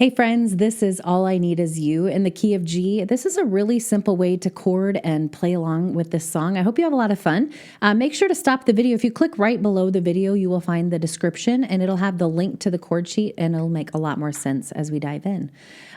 Hey friends, this is All I Need Is You in the key of G. This is a really simple way to chord and play along with this song. I hope you have a lot of fun. Make sure to stop the video. If you click right below the video, you will find the description and it'll have the link to the chord sheet and it'll make a lot more sense as we dive in.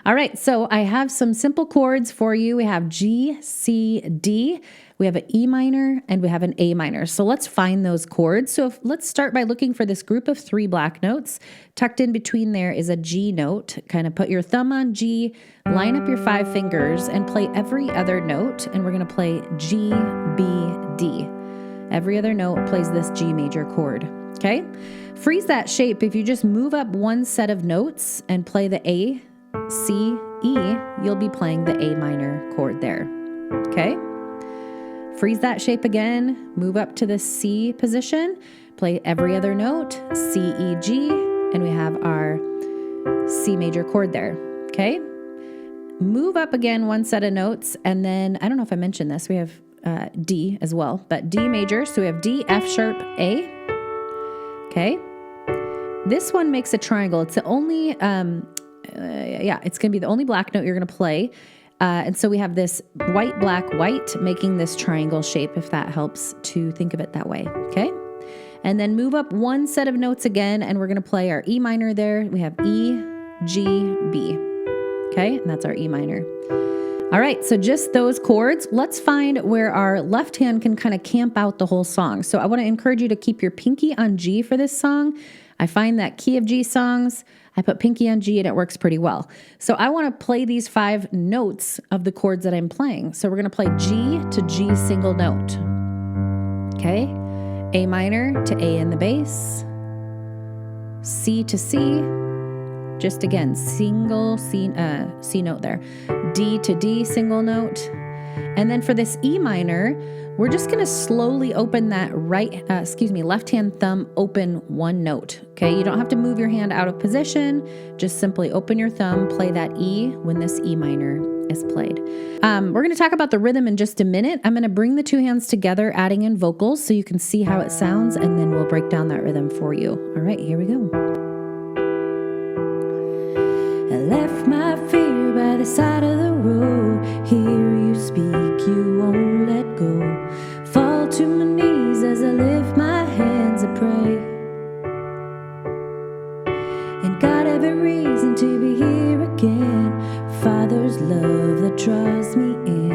All right, so I have some simple chords for you. We have G, C, D. We have an E minor and we have an A minor. So let's find those chords. So let's start by looking for this group of 3 black notes. Tucked in between there is a G note. Kind of put your thumb on G, line up your 5 fingers and play every other note. And we're gonna play G, B, D. Every other note plays this G major chord, okay? Freeze that shape. If you just move up one set of notes and play the A, C, E, you'll be playing the A minor chord there, okay? Freeze that shape again, move up to the C position, play every other note, C, E, G, and we have our C major chord there, okay? Move up again one set of notes, and then, I don't know if I mentioned this, we have D as well, but D major, so we have D, F sharp, A, okay? This one makes a triangle. It's the only, it's gonna be the only black note you're gonna play. And so we have this white, black, white, making this triangle shape, if that helps to think of it that way, okay? And then move up one set of notes again, and we're gonna play our E minor there. We have E, G, B, okay? And that's our E minor. All right, so just those chords. Let's find where our left hand can kind of camp out the whole song. So I wanna encourage you to keep your pinky on G for this song. I find that key of G songs, I put pinky on G and it works pretty well. So I want to play these 5 notes of the chords that I'm playing. So we're going to play G to G single note. Okay. A minor to A in the bass. C to C. Just again, single C note there. D to D single note. And then for this E minor, we're just going to slowly open that left hand thumb open one note. Okay, you don't have to move your hand out of position. Just simply open your thumb, play that E when this E minor is played. We're going to talk about the rhythm in just a minute. I'm going to bring the 2 hands together, adding in vocals so you can see how it sounds, and then we'll break down that rhythm for you. All right, here we go. I left my fear by the side of the road. Hear you speak, you won't let go. Fall to my knees as I lift my hands and pray. And got every reason to be here again. Father's love that draws me in.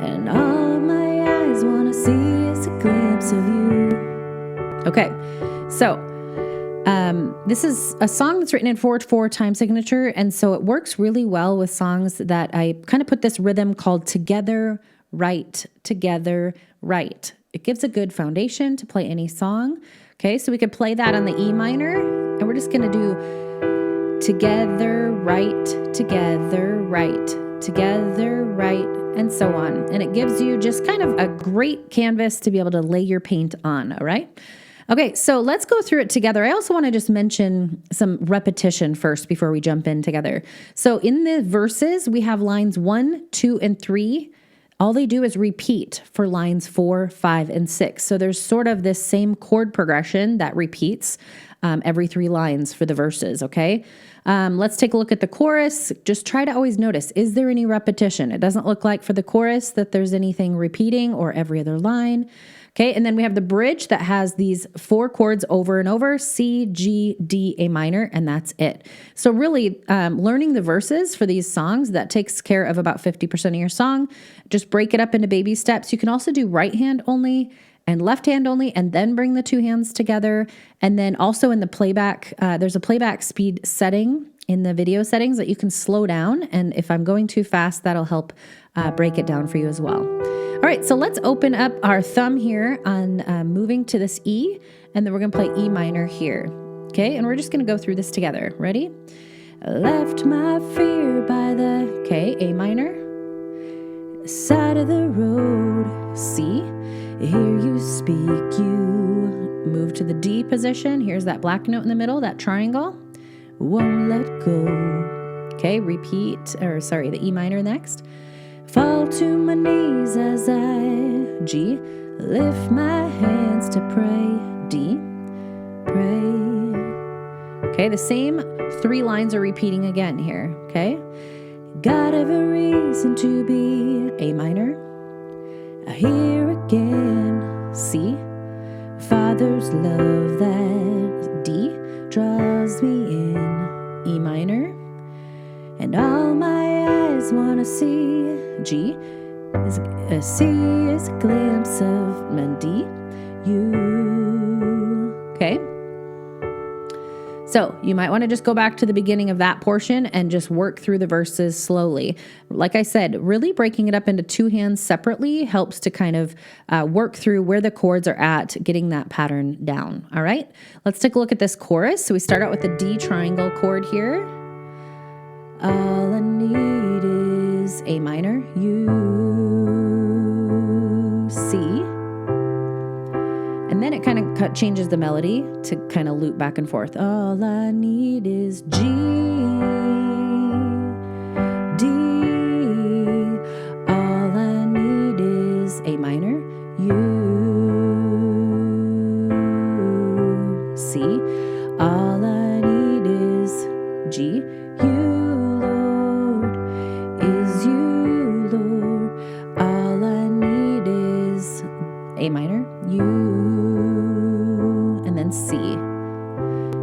And all my eyes want to see is a glimpse of you. Okay, so this is a song that's written in 4/4 time signature, and so it works really well with songs that I kind of put this rhythm called together, right, together, right. It gives a good foundation to play any song. Okay, so we could play that on the E minor, and we're just gonna do together, right, together, right, together, right, and so on. And it gives you just kind of a great canvas to be able to lay your paint on, all right? Okay, so let's go through it together. I also want to just mention some repetition first before we jump in together. So in the verses, we have lines 1, 2, and 3. All they do is repeat for lines 4, 5, and 6. So there's sort of this same chord progression that repeats every 3 lines for the verses, okay? Let's take a look at the chorus. Just try to always notice, is there any repetition? It doesn't look like for the chorus that there's anything repeating or every other line. Okay, and then we have the bridge that has these 4 chords over and over, C, G, D, A minor, and that's it. So really, learning the verses for these songs, that takes care of about 50% of your song. Just break it up into baby steps. You can also do right hand only and left hand only, and then bring the 2 hands together. And then also in the playback, there's a playback speed setting in the video settings that you can slow down. And if I'm going too fast, that'll help break it down for you as well. All right, so let's open up our thumb here on moving to this E, and then we're gonna play E minor here, okay? And we're just gonna go through this together. Ready? Left my fear by the, okay, A minor, side of the road, C, hear you speak, you move to the D position. Here's that black note in the middle, that triangle, won't let go, okay? The E minor next. Fall to my knees as I, G, lift my hands to pray, D, pray. Okay, the same 3 lines are repeating again here, okay? Got every reason to be A minor. Here again, C. Father's love, that D draws me in, E minor. And all my eyes want to see, G. C is a glimpse of my D, you. Okay? So you might want to just go back to the beginning of that portion and just work through the verses slowly. Like I said, really breaking it up into 2 hands separately helps to kind of work through where the chords are at, getting that pattern down. All right, let's take a look at this chorus. So we start out with the D triangle chord here. All I need is A minor, you, C. And then it kind of changes the melody to kind of loop back and forth. All I need is G, D. All I need is A minor, you, C. All I need is G, you, Lord, is you, Lord. All I need is A minor, you. C.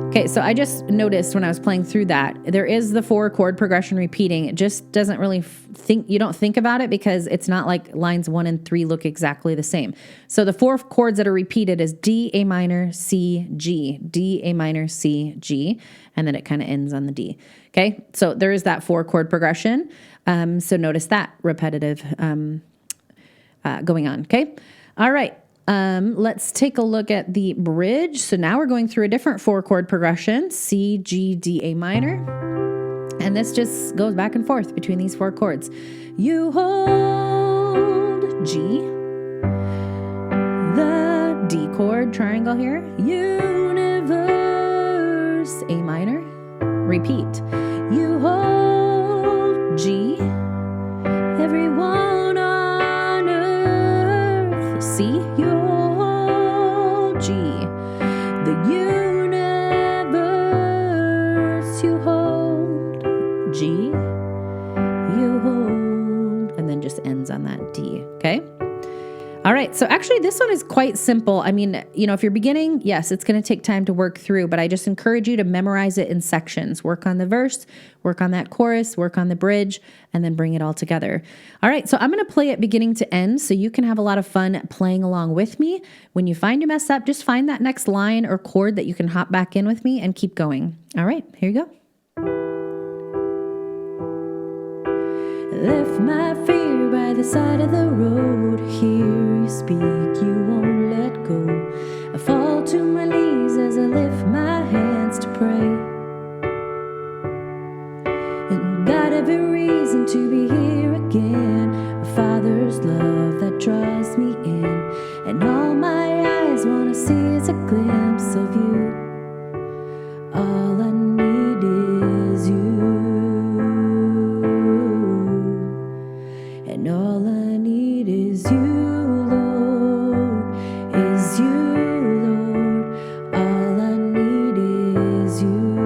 Okay, so I just noticed when I was playing through that, there is the 4 chord progression repeating. It just doesn't really you don't think about it because it's not like lines 1 and 3 look exactly the same. So the 4 chords that are repeated is D, A minor, C, G, D, A minor, C, G, and then it kind of ends on the D. Okay, so there is that 4 chord progression. So notice that repetitive going on. Okay, all right. Let's take a look at the bridge. So now we're going through a different 4 chord progression, C, G, D, A minor. And this just goes back and forth between these 4 chords. You hold G, the D chord triangle here, universe, A minor, repeat. You hold G, everyone on earth, C, you G, the universe you hold, G, you hold, and then just ends on that D, okay? All right, so actually this one is quite simple. I mean, you know, if you're beginning, yes, it's going to take time to work through, but I just encourage you to memorize it in sections. Work on the verse, work on that chorus, work on the bridge, and then bring it all together. All right, so I'm going to play it beginning to end so you can have a lot of fun playing along with me. When you find you mess up, just find that next line or chord that you can hop back in with me and keep going. All right, here you go. Left my fear by the side of the road. Hear you speak, you won't let go. I fall to my knees as I lift my hands to pray. And got every reason to be here again. A father's love that draws me in. And all my eyes want to see is a glimpse of you. All I need is you. And all I need is you, Lord, is you, Lord. All I need is you.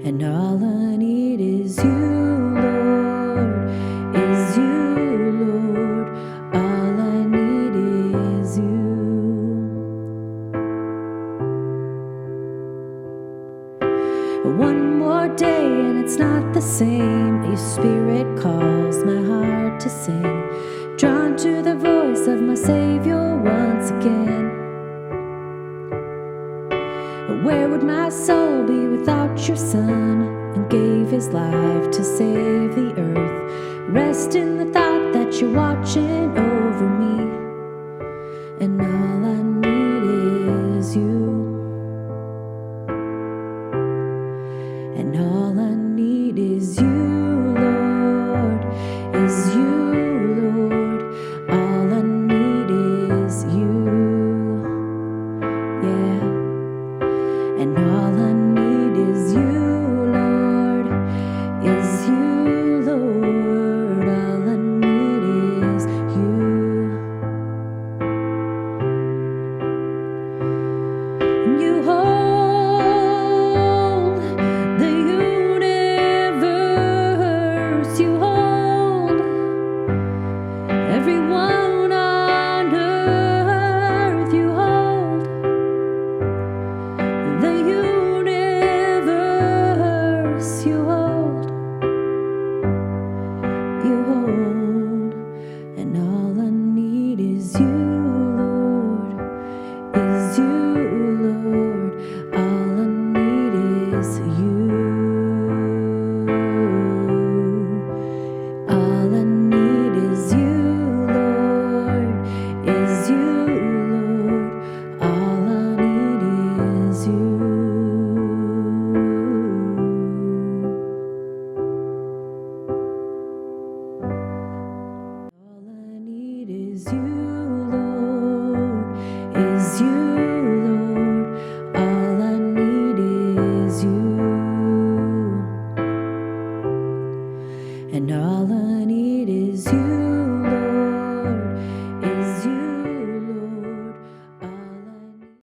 And all I need is you, Lord, is you, Lord. All I need is you. One more day and it's not the same. Your spirit calls my heart to sing. Drawn to the voice of my Savior once again. Where would my soul be without your Son? And gave his life to save the earth. Rest in the thought that you're watching over me. And all I need is you. And all I need is you, Lord, is you, Lord. All I need is you, yeah. And all I need is you, Lord, is you, Lord. All I need is you. is you.